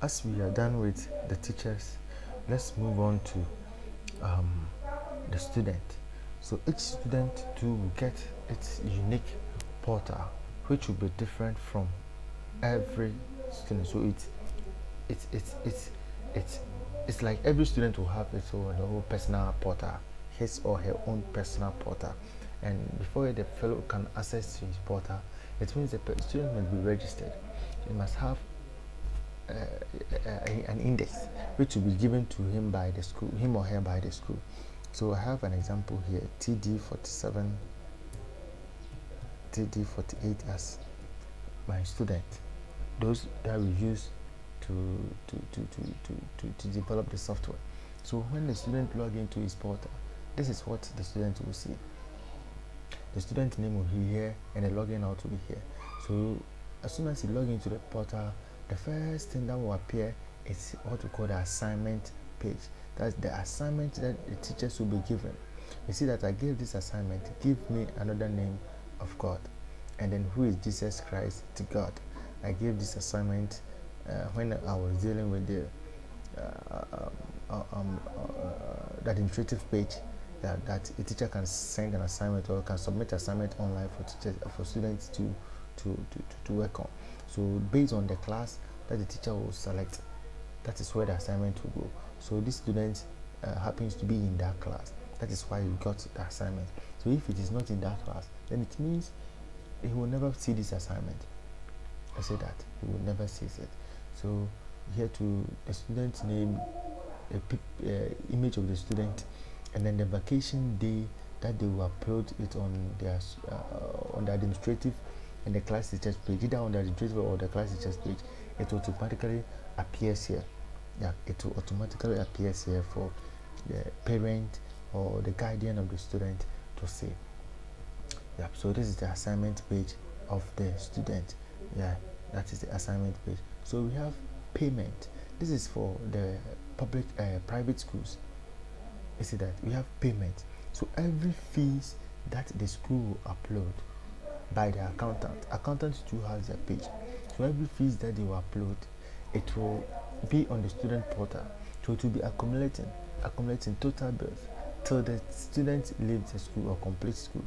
as we are done with the teachers, let's move on to the student. So each student too will get its unique portal, which will be different from every student. So it's like every student will have its own personal portal, his or her own personal portal. And before the fellow can access to his portal, it means the student must be registered. He must have an index which will be given to him by the school, him or her by the school. So I have an example here, TD47, TD48 as my student. Those that we use to develop the software. So when the student log into his portal, this is what the student will see. The student name will be here and the login out will be here. So as soon as you log into the portal, the first thing that will appear is what we call the assignment page. That's the assignment that the teachers will be given. You see that I gave this assignment, give me another name of God. And then who is Jesus Christ to God? I gave this assignment when I was dealing with the administrative page that a teacher can send an assignment or can submit assignment online for teachers, for students to work on. So based on the class that the teacher will select, that is where the assignment will go. So this student happens to be in that class. That is why you got the assignment. So if it is not in that class, then it means he will never see this assignment. I say that he will never see it. So here to the student's name, image of the student, and then the vacation day that they will upload it on their on the administrative and the class teachers page, either on the administrative or the class teachers page. It automatically appears here. Yeah, it will automatically appears here for the parent or the guardian of the student to see. Yeah, so this is the assignment page of the student. Yeah, that is the assignment page. So we have payment. This is for the public private schools. You see that we have payment. So every fees that the school will upload by the accountant too has their page. So every fees that they will upload, it will be on the student portal. So it will be accumulating total bills till the student leaves the school or completes school.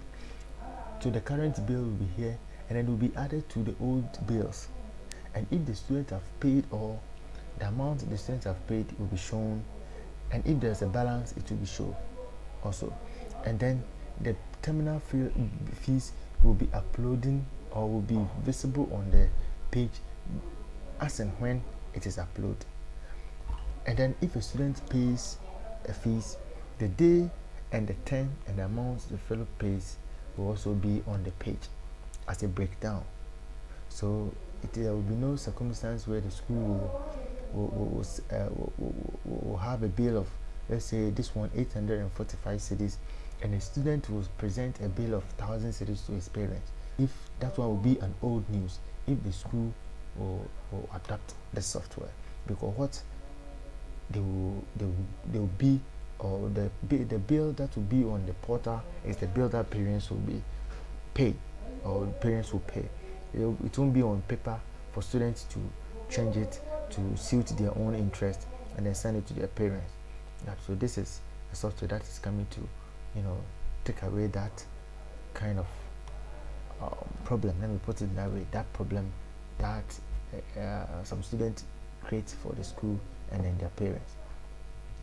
So the current bill will be here, and then will be added to the old bills. And if the students have paid, or the amount the students have paid will be shown, and if there's a balance, it will be shown also. And then the terminal fees will be uploading or will be visible on the page as and when it is uploaded. And then if a student pays a fees, the day and the time and the amounts the fellow pays will also be on the page as a breakdown. So there will be no circumstance where the school will have a bill of, let's say this one 845 cedis, and a student will present a bill of 1,000 cedis to his parents. If that one will be an old news, if the school will adapt the software, because what they will be, or the bill that will be on the portal is the bill that parents will be paid, or parents will pay. It won't be on paper for students to change it to suit their own interest and then send it to their parents. So this is a software that is coming to, take away that kind of problem. Let me put it that way. That problem that some students create for the school and then their parents.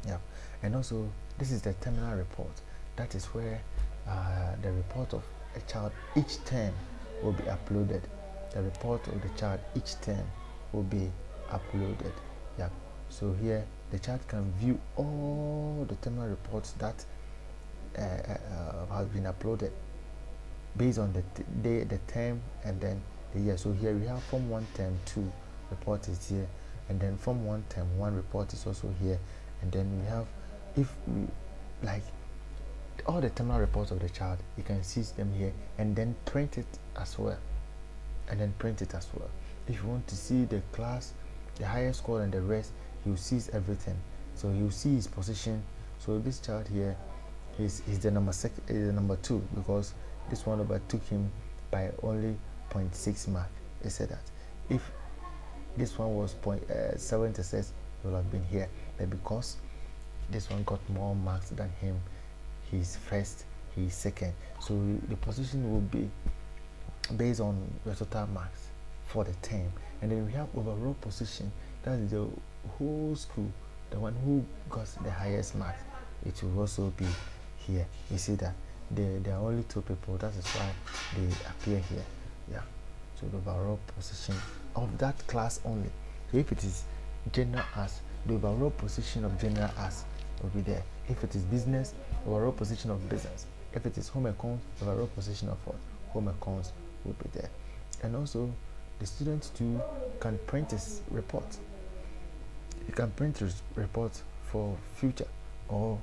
Yeah, and also this is the terminal report. That is where the report of a child each term will be uploaded. The report of the child each term will be uploaded. Yeah. So here the child can view all the terminal reports that have been uploaded based on the day, the term, and then the year. So here we have Form 1 Term 2 report is here, and then Form 1 Term 1 report is also here, and then we have, if we like all the terminal reports of the child, you can see them here, and then print it as well. If you want to see the class, the highest score and the rest, you see everything. So you see his position. So this child here is the number 2, because this one overtook him by only 0.6 mark. They said that if this one was 0.76, he will have been here. But because this one got more marks than him, he's first, he's second. So the position will be based on your total marks for the term. And then we have overall position, that is the whole school, the one who got the highest marks. It will also be here. You see that there are only two people, that is why they appear here. Yeah, so the overall position of that class only. So if it is general arts, the overall position of general arts will be there. If it is business, overall position of business. If it is home econs, overall position of home econs will be there. And also the student too can print his report. You can print his report for future, or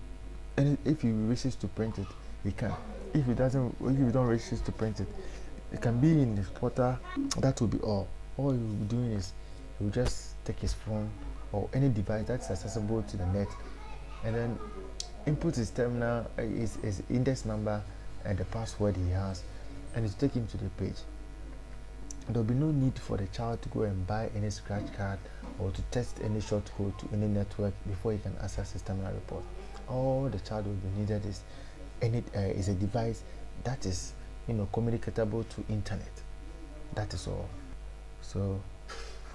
if he wishes to print it, he can. If he don't wishes to print it, it can be in the portal. That will be all. All he will be doing is he will just take his phone or any device that's accessible to the net, and then input his terminal, his index number and the password he has, and it's take him to the page. There will be no need for the child to go and buy any scratch card or to test any shortcode to any network before he can access his terminal report. All the child will be needed is a device that is communicatable to internet. That is all. So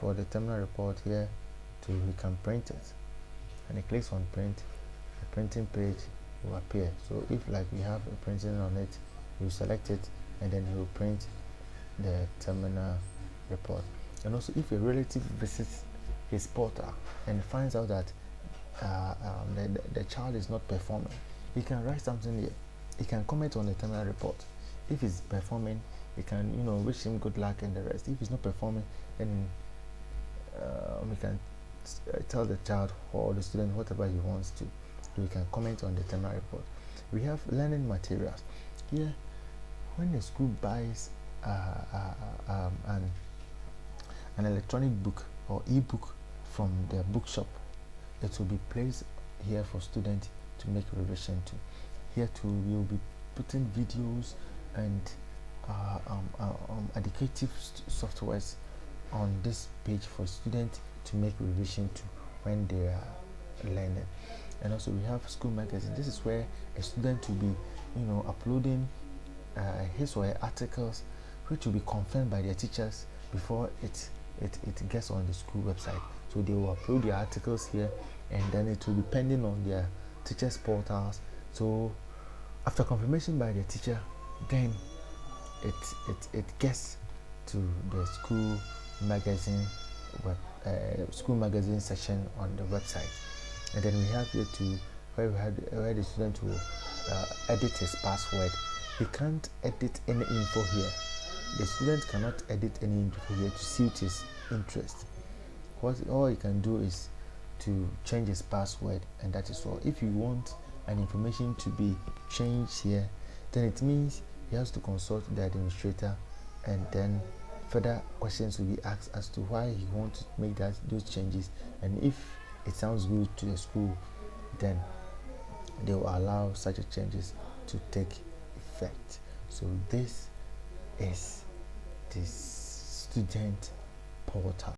for the terminal report here, he can print it, and he clicks on print. The printing page will appear. So if like we have a printing on it, you select it and then you will print the terminal report. And also if a relative visits his portal and finds out that the child is not performing, he can write something here. He can comment on the terminal report. If he's performing, he can wish him good luck and the rest. If he's not performing, then we can tell the child or the student whatever he wants to. We can comment on the terminal report. We have learning materials here. When the school buys an electronic book or e-book from their bookshop, it will be placed here for students to make revision to. Here too, we will be putting videos and educative softwares on this page for students to make revision to when they are learning. And also we have school magazine. This is where a student will be uploading his or her articles, which will be confirmed by their teachers before it gets on the school website. So they will upload their articles here, and then it will be pending on their teachers' portals. So after confirmation by the teacher, then it gets to the school magazine section on the website. And then we have here too where the student will edit his password. He can't edit any info here. The student cannot edit any info here to suit his interest. All he can do is to change his password, and that is all. If you want an information to be changed here, then it means he has to consult the administrator, and then further questions will be asked as to why he wants to make those changes, and if it sounds good to the school, then they will allow such changes to take effect. So this is the student portal.